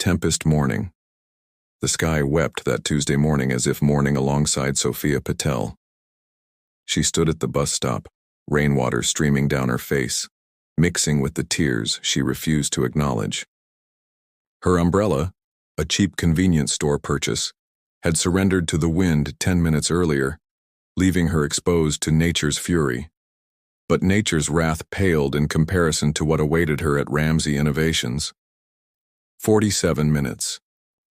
Tempest morning. The sky wept that Tuesday morning as if mourning alongside Sophia Patel. She stood at the bus stop, rainwater streaming down her face, mixing with the tears she refused to acknowledge. Her umbrella, a cheap convenience store purchase, had surrendered to the wind 10 minutes earlier, leaving her exposed to nature's fury. But nature's wrath paled in comparison to what awaited her at Ramsey Innovations. 47 minutes.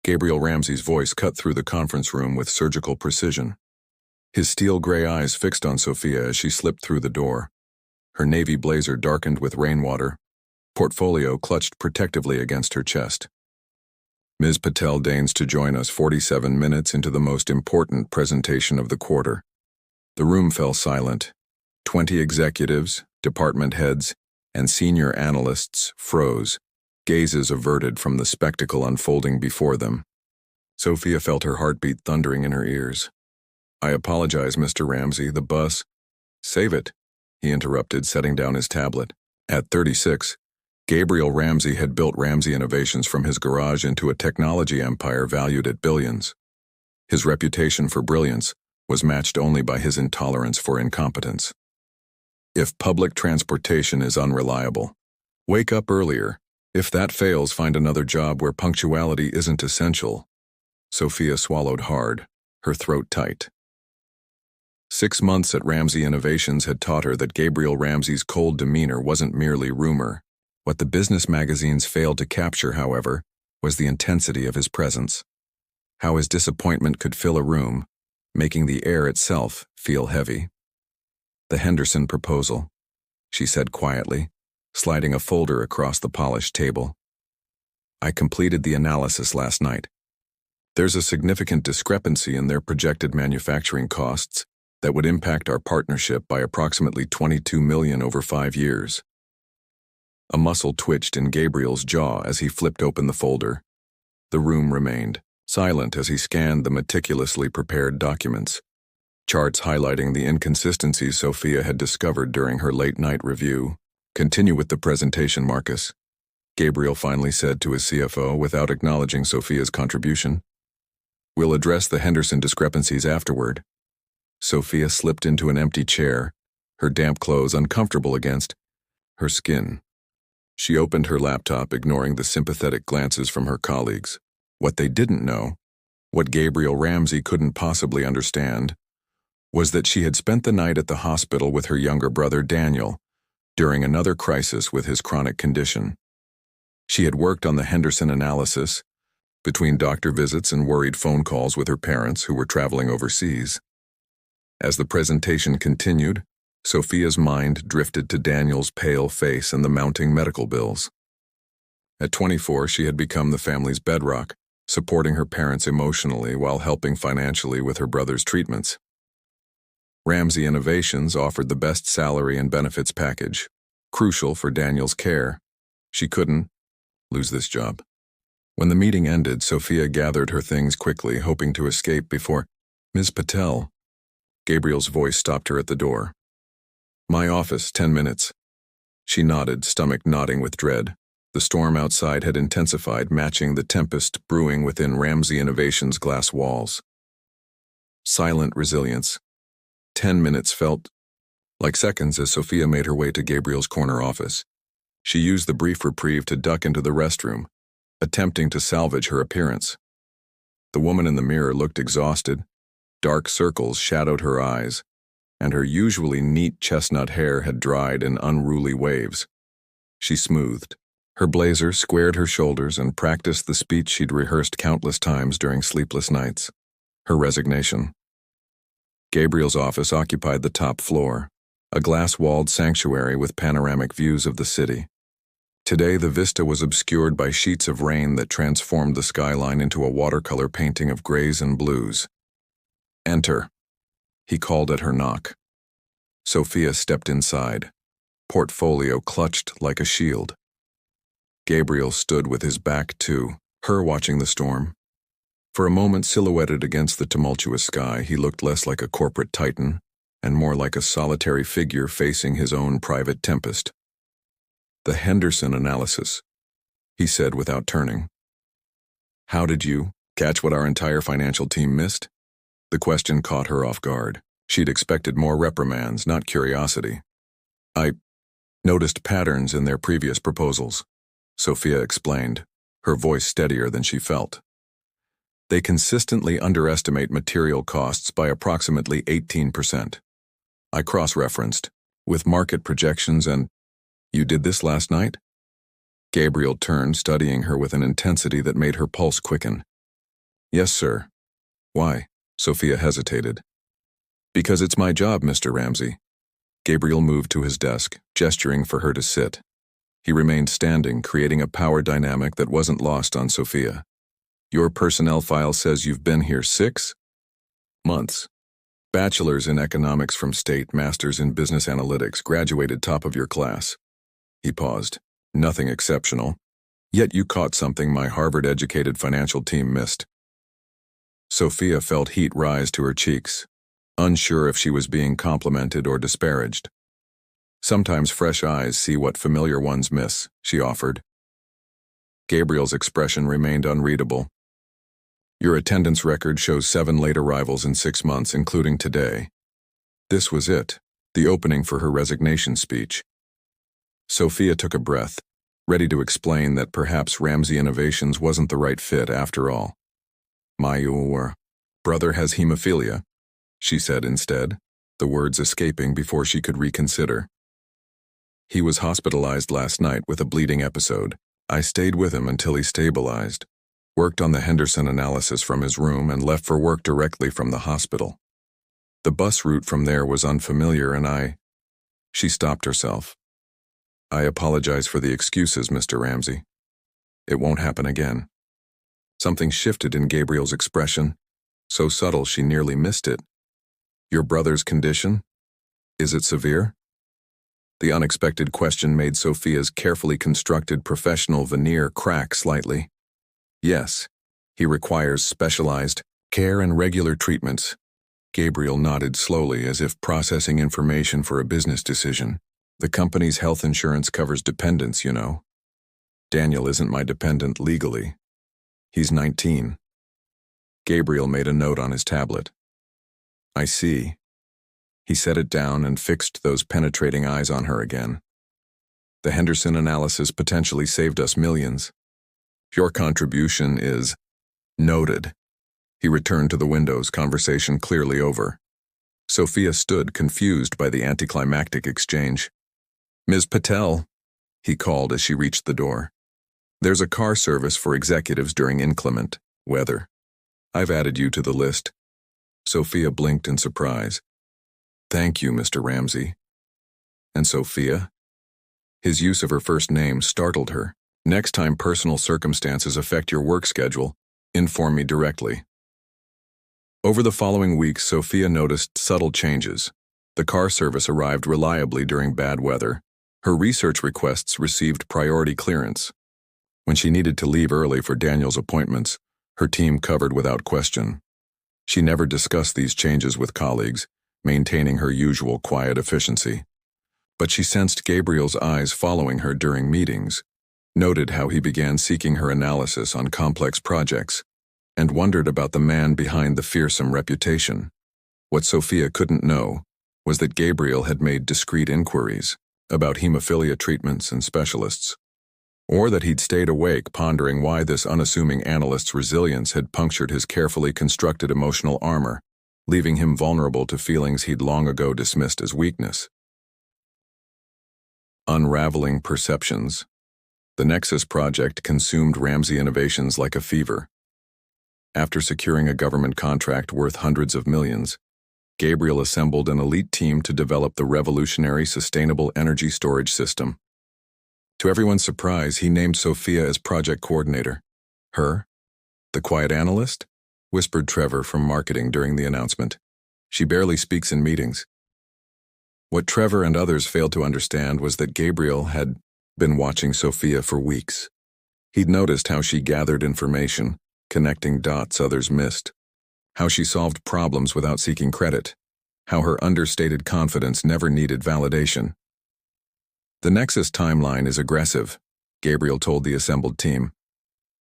Gabriel Ramsey's voice cut through the conference room with surgical precision. His steel-gray eyes fixed on Sophia as she slipped through the door. Her navy blazer darkened with rainwater, portfolio clutched protectively against her chest. Ms. Patel deigns to join us 47 minutes into the most important presentation of the quarter. The room fell silent. 20 executives, department heads, and senior analysts froze, gazes averted from the spectacle unfolding before them. Sophia felt her heartbeat thundering in her ears. "I apologize, Mr. Ramsey, the bus—" "Save it," he interrupted, setting down his tablet. At 36, Gabriel Ramsey had built Ramsey Innovations from his garage into a technology empire valued at billions. His reputation for brilliance was matched only by his intolerance for incompetence. If public transportation is unreliable, wake up earlier. If that fails, find another job where punctuality isn't essential. Sophia swallowed hard, her throat tight. 6 months at Ramsey Innovations had taught her that Gabriel Ramsey's cold demeanor wasn't merely rumor. What the business magazines failed to capture, however, was the intensity of his presence. How his disappointment could fill a room, making the air itself feel heavy. "The Henderson proposal," she said quietly, sliding a folder across the polished table. "I completed the analysis last night. There's a significant discrepancy in their projected manufacturing costs that would impact our partnership by approximately $22 million over 5 years. A muscle twitched in Gabriel's jaw as he flipped open the folder. The room remained silent as he scanned the meticulously prepared documents, charts highlighting the inconsistencies Sophia had discovered during her late-night review. "Continue with the presentation, Marcus," Gabriel finally said to his CFO without acknowledging Sophia's contribution. "We'll address the Henderson discrepancies afterward." Sophia slipped into an empty chair, her damp clothes uncomfortable against her skin. She opened her laptop, ignoring the sympathetic glances from her colleagues. What they didn't know, what Gabriel Ramsey couldn't possibly understand, was that she had spent the night at the hospital with her younger brother Daniel, during another crisis with his chronic condition. She had worked on the Henderson analysis, between doctor visits and worried phone calls with her parents who were traveling overseas. As the presentation continued, Sophia's mind drifted to Daniel's pale face and the mounting medical bills. At 24, she had become the family's bedrock, supporting her parents emotionally while helping financially with her brother's treatments. Ramsey Innovations offered the best salary and benefits package, crucial for Daniel's care. She couldn't lose this job. When the meeting ended, Sophia gathered her things quickly, hoping to escape before "Ms. Patel." Gabriel's voice stopped her at the door. "My office, 10 minutes." She nodded, stomach knotting with dread. The storm outside had intensified, matching the tempest brewing within Ramsey Innovations' glass walls. Silent resilience. 10 minutes felt like seconds as Sophia made her way to Gabriel's corner office. She used the brief reprieve to duck into the restroom, attempting to salvage her appearance. The woman in the mirror looked exhausted. Dark circles shadowed her eyes, and her usually neat chestnut hair had dried in unruly waves. She smoothed her blazer, squared her shoulders, and practiced the speech she'd rehearsed countless times during sleepless nights. Her resignation. Gabriel's office occupied the top floor, a glass-walled sanctuary with panoramic views of the city. Today, the vista was obscured by sheets of rain that transformed the skyline into a watercolor painting of grays and blues. "Enter," he called at her knock. Sophia stepped inside, portfolio clutched like a shield. Gabriel stood with his back to her, watching the storm. For a moment, silhouetted against the tumultuous sky, he looked less like a corporate titan and more like a solitary figure facing his own private tempest. "The Henderson analysis," he said without turning. How did you catch what our entire financial team missed? The question caught her off guard. She'd expected more reprimands, not curiosity. I noticed patterns in their previous proposals, Sophia explained, her voice steadier than she felt. They consistently underestimate material costs by approximately 18%. I cross-referenced, with market projections and, "You did this last night?" Gabriel turned, studying her with an intensity that made her pulse quicken. "Yes, sir." "Why?" Sophia hesitated. "Because it's my job, Mr. Ramsey." Gabriel moved to his desk, gesturing for her to sit. He remained standing, creating a power dynamic that wasn't lost on Sophia. "Your personnel file says you've been here 6 months. Bachelor's in economics from state, master's in business analytics, graduated top of your class." He paused. "Nothing exceptional. Yet you caught something my Harvard-educated financial team missed." Sophia felt heat rise to her cheeks, unsure if she was being complimented or disparaged. "Sometimes fresh eyes see what familiar ones miss," she offered. Gabriel's expression remained unreadable. "Your attendance record shows 7 late arrivals in 6 months, including today." This was it, the opening for her resignation speech. Sophia took a breath, ready to explain that perhaps Ramsey Innovations wasn't the right fit after all. "My brother has hemophilia," she said instead, the words escaping before she could reconsider. "He was hospitalized last night with a bleeding episode. I stayed with him until he stabilized, worked on the Henderson analysis from his room, and left for work directly from the hospital. The bus route from there was unfamiliar and She stopped herself. "I apologize for the excuses, Mr. Ramsey. It won't happen again." Something shifted in Gabriel's expression, so subtle she nearly missed it. "Your brother's condition? Is it severe?" The unexpected question made Sophia's carefully constructed professional veneer crack slightly. "Yes, he requires specialized care and regular treatments." Gabriel nodded slowly as if processing information for a business decision. "The company's health insurance covers dependents, you know. Daniel isn't my dependent legally. He's 19. Gabriel made a note on his tablet. "I see." He set it down and fixed those penetrating eyes on her again. "The Henderson analysis potentially saved us millions. Your contribution is noted." He returned to the windows, conversation clearly over. Sophia stood, confused by the anticlimactic exchange. "Ms. Patel," he called as she reached the door. "There's a car service for executives during inclement weather. I've added you to the list." Sophia blinked in surprise. "Thank you, Mr. Ramsey." "And Sophia?" His use of her first name startled her. "Next time personal circumstances affect your work schedule, inform me directly." Over the following weeks, Sophia noticed subtle changes. The car service arrived reliably during bad weather. Her research requests received priority clearance. When she needed to leave early for Daniel's appointments, her team covered without question. She never discussed these changes with colleagues, maintaining her usual quiet efficiency. But she sensed Gabriel's eyes following her during meetings, noted how he began seeking her analysis on complex projects, and wondered about the man behind the fearsome reputation. What Sophia couldn't know was that Gabriel had made discreet inquiries about hemophilia treatments and specialists, or that he'd stayed awake pondering why this unassuming analyst's resilience had punctured his carefully constructed emotional armor, leaving him vulnerable to feelings he'd long ago dismissed as weakness. Unraveling perceptions. The Nexus project consumed Ramsey Innovations like a fever. After securing a government contract worth hundreds of millions, Gabriel assembled an elite team to develop the revolutionary sustainable energy storage system. To everyone's surprise, he named Sophia as project coordinator. "Her? The quiet analyst?" whispered Trevor from marketing during the announcement. "She barely speaks in meetings." What Trevor and others failed to understand was that Gabriel had been watching Sophia for weeks. He'd noticed how she gathered information, connecting dots others missed, how she solved problems without seeking credit, how her understated confidence never needed validation. "The Nexus timeline is aggressive," Gabriel told the assembled team.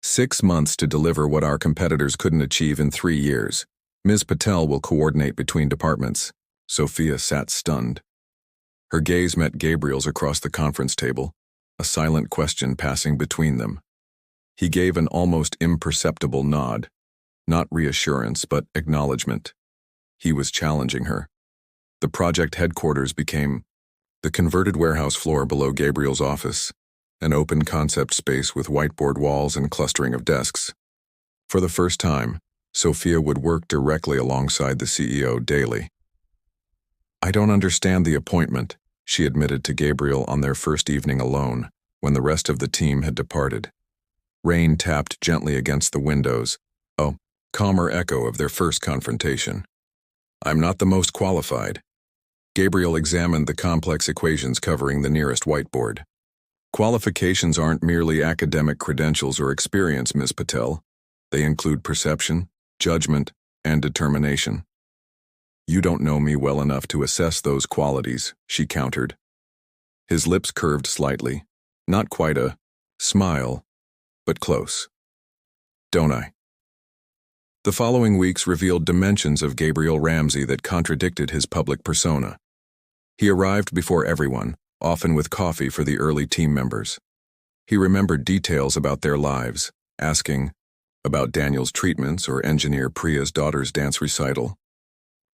6 months to deliver what our competitors couldn't achieve in 3 years. Ms. Patel will coordinate between departments. Sophia sat stunned. Her gaze met Gabriel's across the conference table, a silent question passing between them. He gave an almost imperceptible nod, not reassurance but acknowledgement. He was challenging her. The project headquarters became the converted warehouse floor below Gabriel's office, an open concept space with whiteboard walls and clustering of desks. For the first time, Sophia would work directly alongside the CEO daily. "I don't understand the appointment," she admitted to Gabriel on their first evening alone, when the rest of the team had departed. Rain tapped gently against the windows, a calmer echo of their first confrontation. "I'm not the most qualified." Gabriel examined the complex equations covering the nearest whiteboard. "Qualifications aren't merely academic credentials or experience, Ms. Patel. They include perception, judgment, and determination." "You don't know me well enough to assess those qualities," she countered. His lips curved slightly, not quite a smile, but close. "Don't I?" The following weeks revealed dimensions of Gabriel Ramsey that contradicted his public persona. He arrived before everyone, often with coffee for the early team members. He remembered details about their lives, asking about Daniel's treatments or engineer Priya's daughter's dance recital.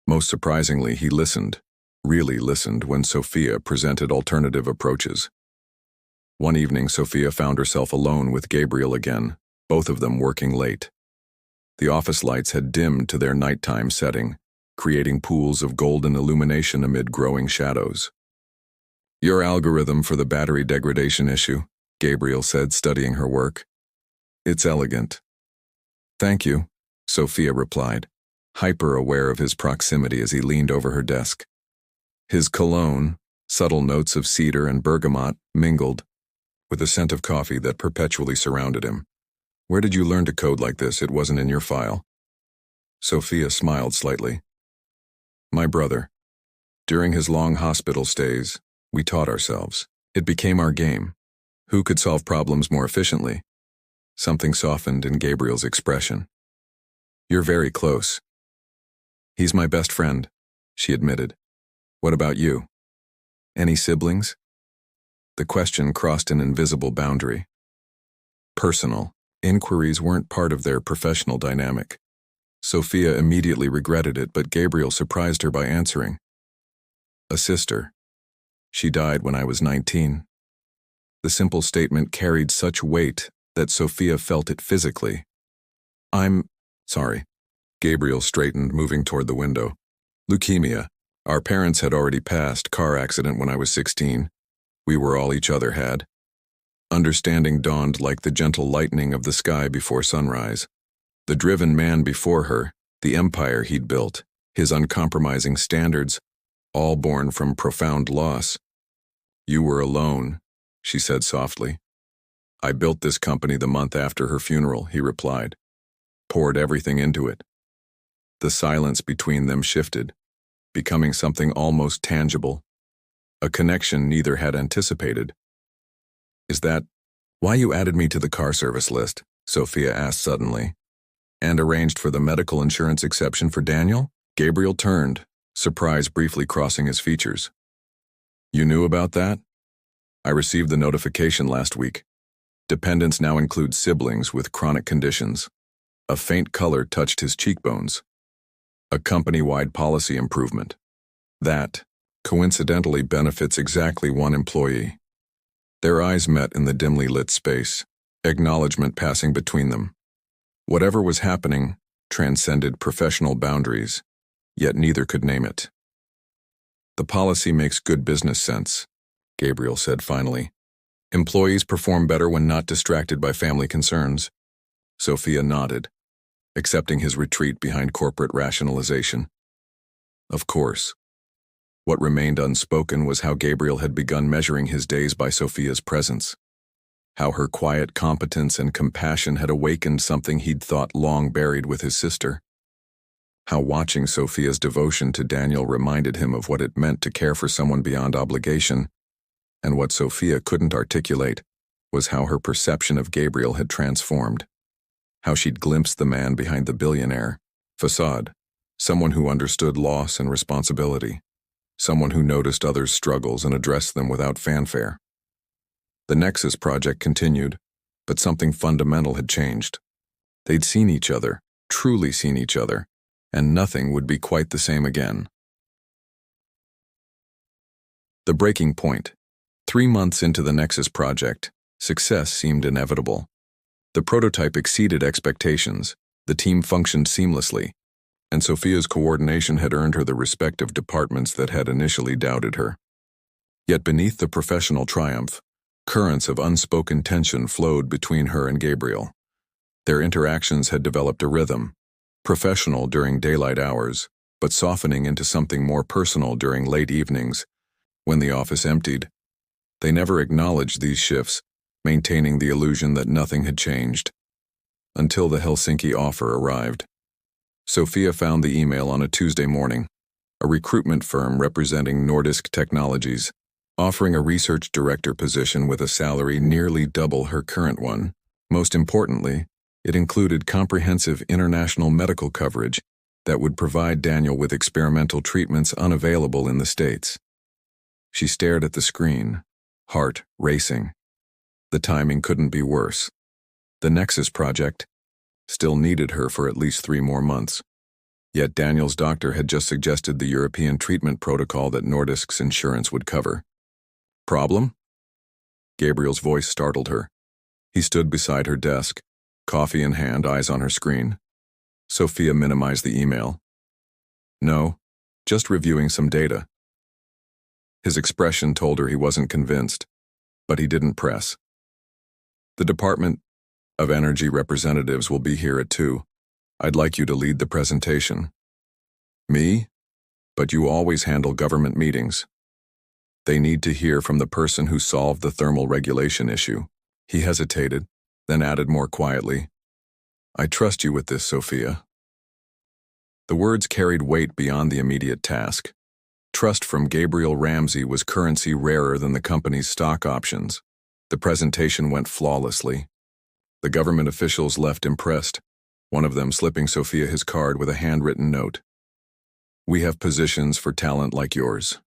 Most surprisingly, he listened, really listened, when Sophia presented alternative approaches. One evening, Sophia found herself alone with Gabriel again, both of them working late. The office lights had dimmed to their nighttime setting, creating pools of golden illumination amid growing shadows. "Your algorithm for the battery degradation issue," Gabriel said, studying her work. "It's elegant." "Thank you," Sophia replied, hyper-aware of his proximity as he leaned over her desk. His cologne, subtle notes of cedar and bergamot, mingled with the scent of coffee that perpetually surrounded him. "Where did you learn to code like this? It wasn't in your file." Sophia smiled slightly. "My brother. During his long hospital stays, we taught ourselves. It became our game. Who could solve problems more efficiently?" Something softened in Gabriel's expression. "You're very close." "He's my best friend," she admitted. "What about you? Any siblings?" The question crossed an invisible boundary. Personal inquiries weren't part of their professional dynamic. Sophia immediately regretted it, but Gabriel surprised her by answering. "A sister. She died when I was 19. The simple statement carried such weight that Sophia felt it physically. "I'm sorry." Gabriel straightened, moving toward the window. "Leukemia. Our parents had already passed, car accident when I was 16. We were all each other had." Understanding dawned like the gentle lightning of the sky before sunrise. The driven man before her, the empire he'd built, his uncompromising standards, all born from profound loss. "You were alone," she said softly. "I built this company the month after her funeral," he replied. "Poured everything into it." The silence between them shifted, becoming something almost tangible, a connection neither had anticipated. "Is that why you added me to the car service list?" Sophia asked suddenly. "And arranged for the medical insurance exception for Daniel?" Gabriel turned, surprise briefly crossing his features. "You knew about that? I received the notification last week. Dependents now include siblings with chronic conditions." A faint color touched his cheekbones. "A company-wide policy improvement. That, coincidentally, benefits exactly one employee." Their eyes met in the dimly lit space, acknowledgement passing between them. Whatever was happening transcended professional boundaries, yet neither could name it. "The policy makes good business sense," Gabriel said finally. "Employees perform better when not distracted by family concerns." Sophia nodded, accepting his retreat behind corporate rationalization. Of course. What remained unspoken was how Gabriel had begun measuring his days by Sophia's presence. How her quiet competence and compassion had awakened something he'd thought long buried with his sister. How watching Sophia's devotion to Daniel reminded him of what it meant to care for someone beyond obligation, and what Sophia couldn't articulate was how her perception of Gabriel had transformed. how she'd glimpsed the man behind the billionaire facade, someone who understood loss and responsibility, someone who noticed others' struggles and addressed them without fanfare. The Nexus project continued, but something fundamental had changed. They'd seen each other, truly seen each other, and nothing would be quite the same again. The breaking point. 3 months into the Nexus project, success seemed inevitable. The prototype exceeded expectations, the team functioned seamlessly, and Sophia's coordination had earned her the respect of departments that had initially doubted her. Yet beneath the professional triumph, currents of unspoken tension flowed between her and Gabriel. Their interactions had developed a rhythm, professional during daylight hours, but softening into something more personal during late evenings, when the office emptied. They never acknowledged these shifts, maintaining the illusion that nothing had changed. Until the Helsinki offer arrived. Sophia found the email on a Tuesday morning. A recruitment firm representing Nordisk Technologies, offering a research director position with a salary nearly double her current one. Most importantly, it included comprehensive international medical coverage that would provide Daniel with experimental treatments unavailable in the States. She stared at the screen, heart racing. The timing couldn't be worse. The Nexus project still needed her for at least 3 more months. Yet Daniel's doctor had just suggested the European treatment protocol that Nordisk's insurance would cover. Problem? Gabriel's voice startled her. He stood beside her desk, coffee in hand, eyes on her screen. Sophia minimized the email. No, just reviewing some data. His expression told her he wasn't convinced, but he didn't press. The Department of Energy representatives will be here at 2. I'd like you to lead the presentation. Me? But you always handle government meetings. They need to hear from the person who solved the thermal regulation issue. He hesitated, then added more quietly, I trust you with this, Sophia. The words carried weight beyond the immediate task. Trust from Gabriel Ramsey was currency rarer than the company's stock options. The presentation went flawlessly. The government officials left impressed, one of them slipping Sophia his card with a handwritten note. We have positions for talent like yours.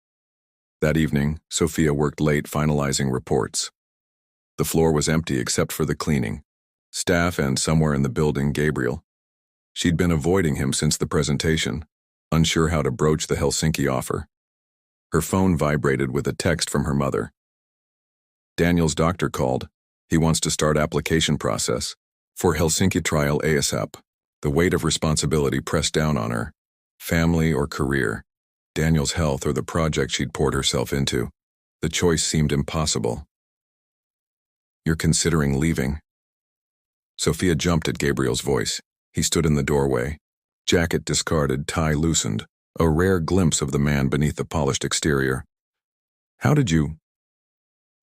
That evening, Sophia worked late finalizing reports. The floor was empty except for the cleaning staff and, somewhere in the building, Gabriel. She'd been avoiding him since the presentation, unsure how to broach the Helsinki offer. Her phone vibrated with a text from her mother. Daniel's doctor called. He wants to start application process for Helsinki trial ASAP. The weight of responsibility pressed down on her. Family or career, Daniel's health or the project she'd poured herself into. The choice seemed impossible. You're considering leaving? Sophia jumped at Gabriel's voice. He stood in the doorway. Jacket discarded, tie loosened, a rare glimpse of the man beneath the polished exterior. How did you?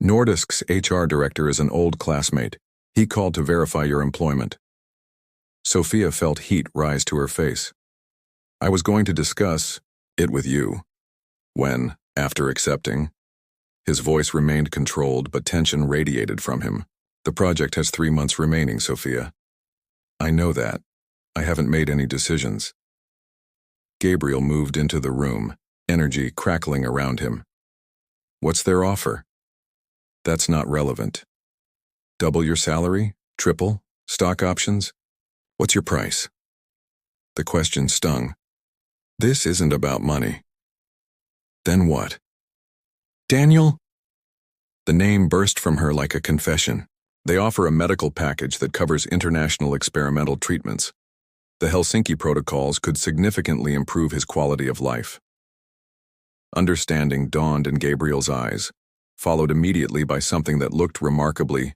Nordisk's HR director is an old classmate. He called to verify your employment. Sophia felt heat rise to her face. I was going to discuss it with you. When, after accepting, his voice remained controlled, but tension radiated from him. The project has 3 months remaining, Sophia. I know that. I haven't made any decisions. Gabriel moved into the room, energy crackling around him. What's their offer? That's not relevant. Double your salary? Triple? Stock options? What's your price? The question stung. This isn't about money. Then what? Daniel? The name burst from her like a confession. They offer a medical package that covers international experimental treatments. The Helsinki protocols could significantly improve his quality of life. Understanding dawned in Gabriel's eyes, followed immediately by something that looked remarkably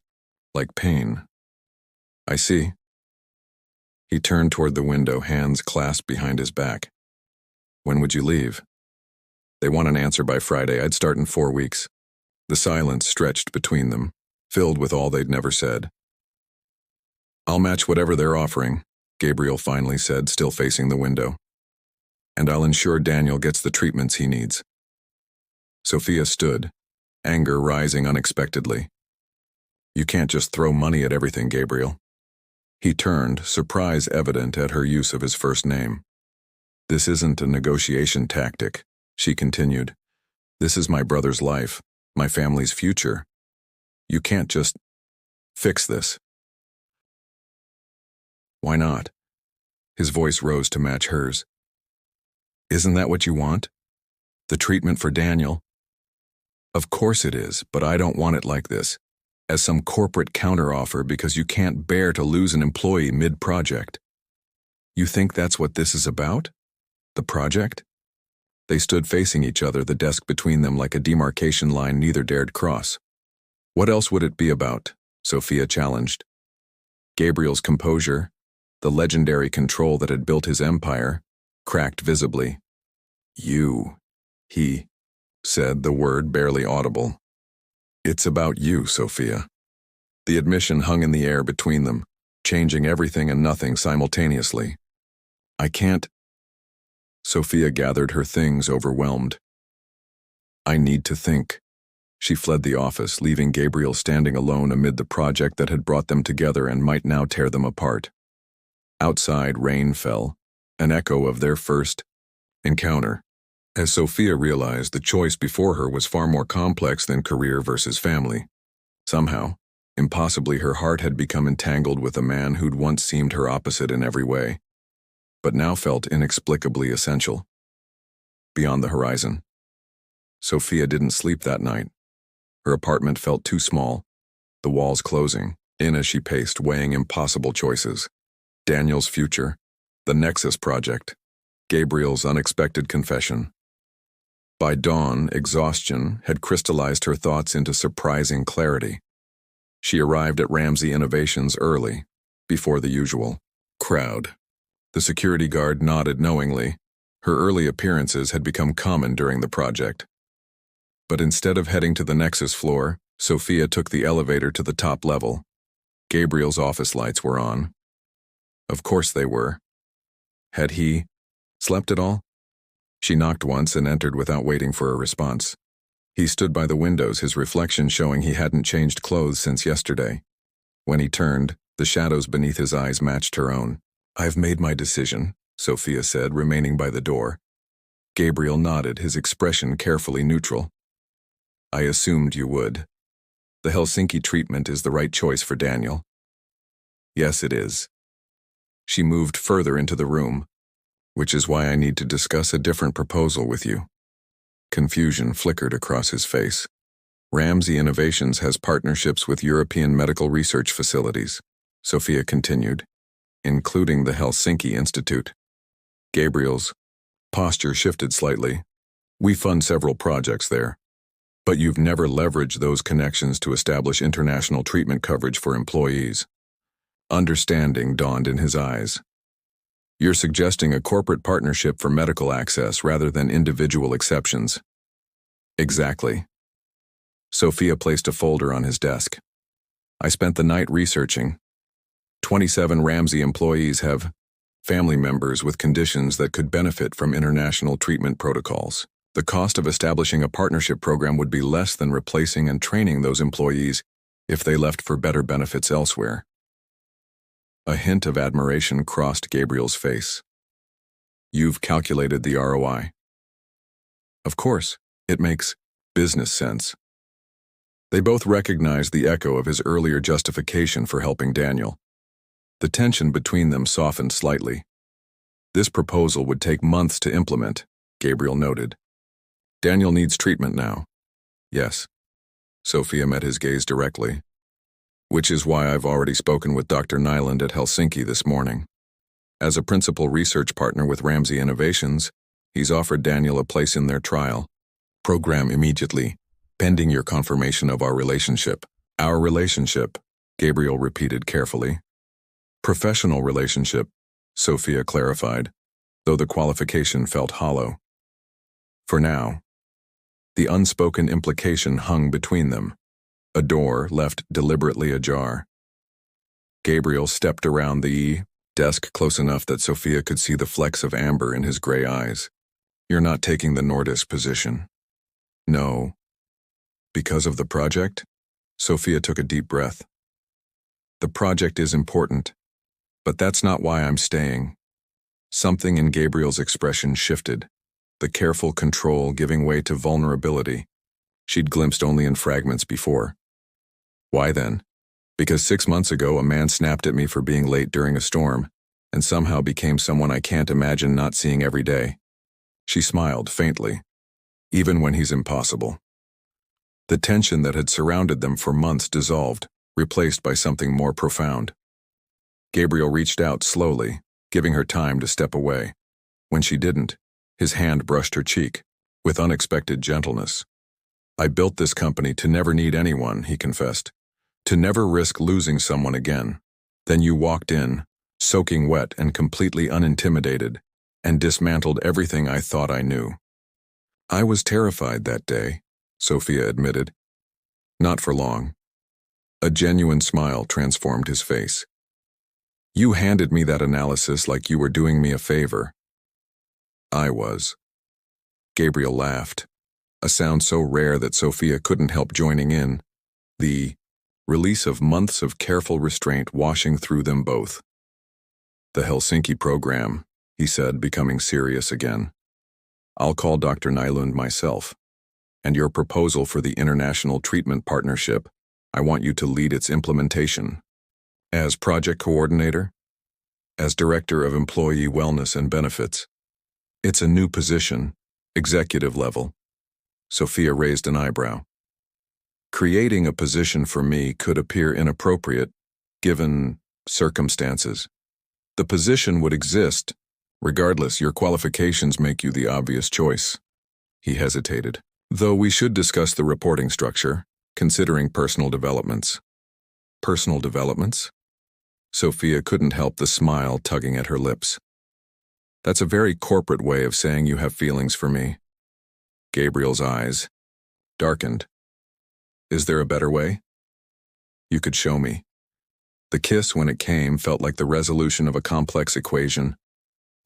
like pain. I see. He turned toward the window, hands clasped behind his back. When would you leave? They want an answer by Friday. I'd start in 4 weeks. The silence stretched between them, filled with all they'd never said. I'll match whatever they're offering, Gabriel finally said, still facing the window. And I'll ensure Daniel gets the treatments he needs. Sophia stood, anger rising unexpectedly. You can't just throw money at everything, Gabriel. He turned, surprise evident at her use of his first name. This isn't a negotiation tactic, she continued. This is my brother's life, my family's future. You can't just fix this. Why not? His voice rose to match hers. Isn't that what you want? The treatment for Daniel? Of course it is, but I don't want it like this, as some corporate counteroffer because you can't bear to lose an employee mid-project. You think that's what this is about? The project? They stood facing each other, the desk between them like a demarcation line neither dared cross. What else would it be about? Sophia challenged. Gabriel's composure, the legendary control that had built his empire, cracked visibly. He said, the word barely audible. It's about you, Sophia. The admission hung in the air between them, changing everything and nothing simultaneously. I can't. Sophia gathered her things, overwhelmed. I need to think. She fled the office, leaving Gabriel standing alone amid the project that had brought them together and might now tear them apart. Outside, rain fell, an echo of their first encounter. As Sophia realized, the choice before her was far more complex than career versus family. Somehow, impossibly, her heart had become entangled with a man who'd once seemed her opposite in every way, but now felt inexplicably essential. Beyond the horizon. Sophia didn't sleep that night. Her apartment felt too small, the walls closing in as she paced, weighing impossible choices. Daniel's future, the Nexus project, Gabriel's unexpected confession. By dawn, exhaustion had crystallized her thoughts into surprising clarity. She arrived at Ramsey Innovations early, before the usual crowd. The security guard nodded knowingly. Her early appearances had become common during the project. But instead of heading to the Nexus floor, Sophia took the elevator to the top level. Gabriel's office lights were on. Of course they were. Had he slept at all? She knocked once and entered without waiting for a response. He stood by the windows, his reflection showing he hadn't changed clothes since yesterday. When he turned, the shadows beneath his eyes matched her own. I've made my decision, Sophia said, remaining by the door. Gabriel nodded, his expression carefully neutral. I assumed you would. The Helsinki treatment is the right choice for Daniel. Yes, it is. She moved further into the room, which is why I need to discuss a different proposal with you. Confusion flickered across his face. Ramsey Innovations has partnerships with European medical research facilities, Sophia continued, including the Helsinki Institute. Gabriel's posture shifted slightly. We fund several projects there, but you've never leveraged those connections to establish international treatment coverage for employees. Understanding dawned in his eyes. You're suggesting a corporate partnership for medical access rather than individual exceptions. Exactly. Sophia placed a folder on his desk. I spent the night researching. 27 Ramsey employees have family members with conditions that could benefit from international treatment protocols. The cost of establishing a partnership program would be less than replacing and training those employees if they left for better benefits elsewhere. A hint of admiration crossed Gabriel's face. You've calculated the ROI. Of course, it makes business sense. They both recognized the echo of his earlier justification for helping Daniel. The tension between them softened slightly. This proposal would take months to implement, Gabriel noted. Daniel needs treatment now. Yes. Sophia met his gaze directly. Which is why I've already spoken with Dr. Nyland at Helsinki this morning. As a principal research partner with Ramsey Innovations, he's offered Daniel a place in their trial program immediately, pending your confirmation of our relationship. Our relationship, Gabriel repeated carefully. Professional relationship, Sophia clarified, though the qualification felt hollow. For now. The unspoken implication hung between them. A door left deliberately ajar. Gabriel stepped around the desk close enough that Sophia could see the flecks of amber in his gray eyes. You're not taking the Nordis position. No. Because of the project? Sophia took a deep breath. The project is important, But that's not why I'm staying. Something in Gabriel's expression shifted, the careful control giving way to vulnerability she'd glimpsed only in fragments before. Why then? Because 6 months ago a man snapped at me for being late during a storm, and somehow became someone I can't imagine not seeing every day. She smiled faintly, even when he's impossible. The tension that had surrounded them for months dissolved, replaced by something more profound. Gabriel reached out slowly, giving her time to step away. When she didn't, his hand brushed her cheek, with unexpected gentleness. I built this company to never need anyone, he confessed, to never risk losing someone again. Then you walked in, soaking wet and completely unintimidated, and dismantled everything I thought I knew. I was terrified that day, Sophia admitted. Not for long. A genuine smile transformed his face. You handed me that analysis like you were doing me a favor. I was. Gabriel laughed, a sound so rare that Sophia couldn't help joining in, the release of months of careful restraint washing through them both. The Helsinki program, he said, becoming serious again. I'll call Dr. Nylund myself. And your proposal for the International Treatment Partnership, I want you to lead its implementation. As project coordinator? As director of employee wellness and benefits? It's a new position, executive level. Sophia raised an eyebrow. Creating a position for me could appear inappropriate, given circumstances. The position would exist. Regardless, your qualifications make you the obvious choice. He hesitated. Though we should discuss the reporting structure, considering personal developments. Personal developments? Sophia couldn't help the smile tugging at her lips. That's a very corporate way of saying you have feelings for me. Gabriel's eyes darkened. Is there a better way? You could show me. The kiss, when it came, felt like the resolution of a complex equation,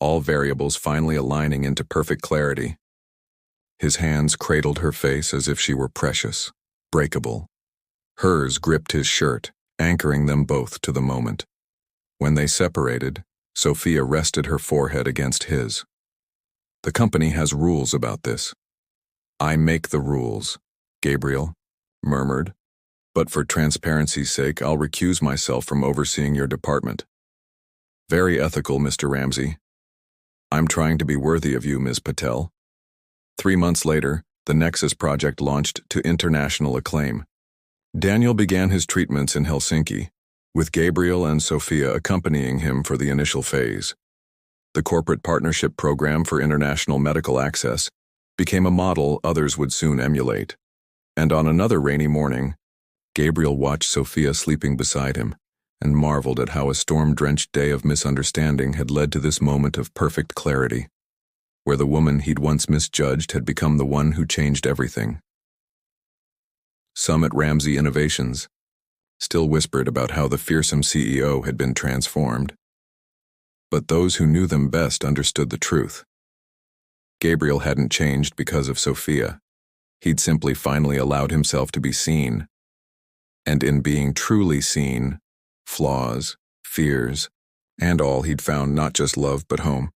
all variables finally aligning into perfect clarity. His hands cradled her face as if she were precious, breakable. Hers gripped his shirt, anchoring them both to the moment. When they separated, Sophia rested her forehead against his. The company has rules about this. I make the rules, Gabriel murmured. But for transparency's sake, I'll recuse myself from overseeing your department. Very ethical, Mr. Ramsey. I'm trying to be worthy of you, Ms. Patel. 3 months later, the Nexus project launched to international acclaim. Daniel began his treatments in Helsinki, with Gabriel and Sophia accompanying him for the initial phase. The corporate partnership program for international medical access became a model others would soon emulate. And on another rainy morning, Gabriel watched Sophia sleeping beside him and marveled at how a storm-drenched day of misunderstanding had led to this moment of perfect clarity, where the woman he'd once misjudged had become the one who changed everything. Some at Ramsey Innovations still whispered about how the fearsome CEO had been transformed. But those who knew them best understood the truth. Gabriel hadn't changed because of Sophia. He'd simply finally allowed himself to be seen. And in being truly seen, flaws, fears, and all, he'd found not just love but home.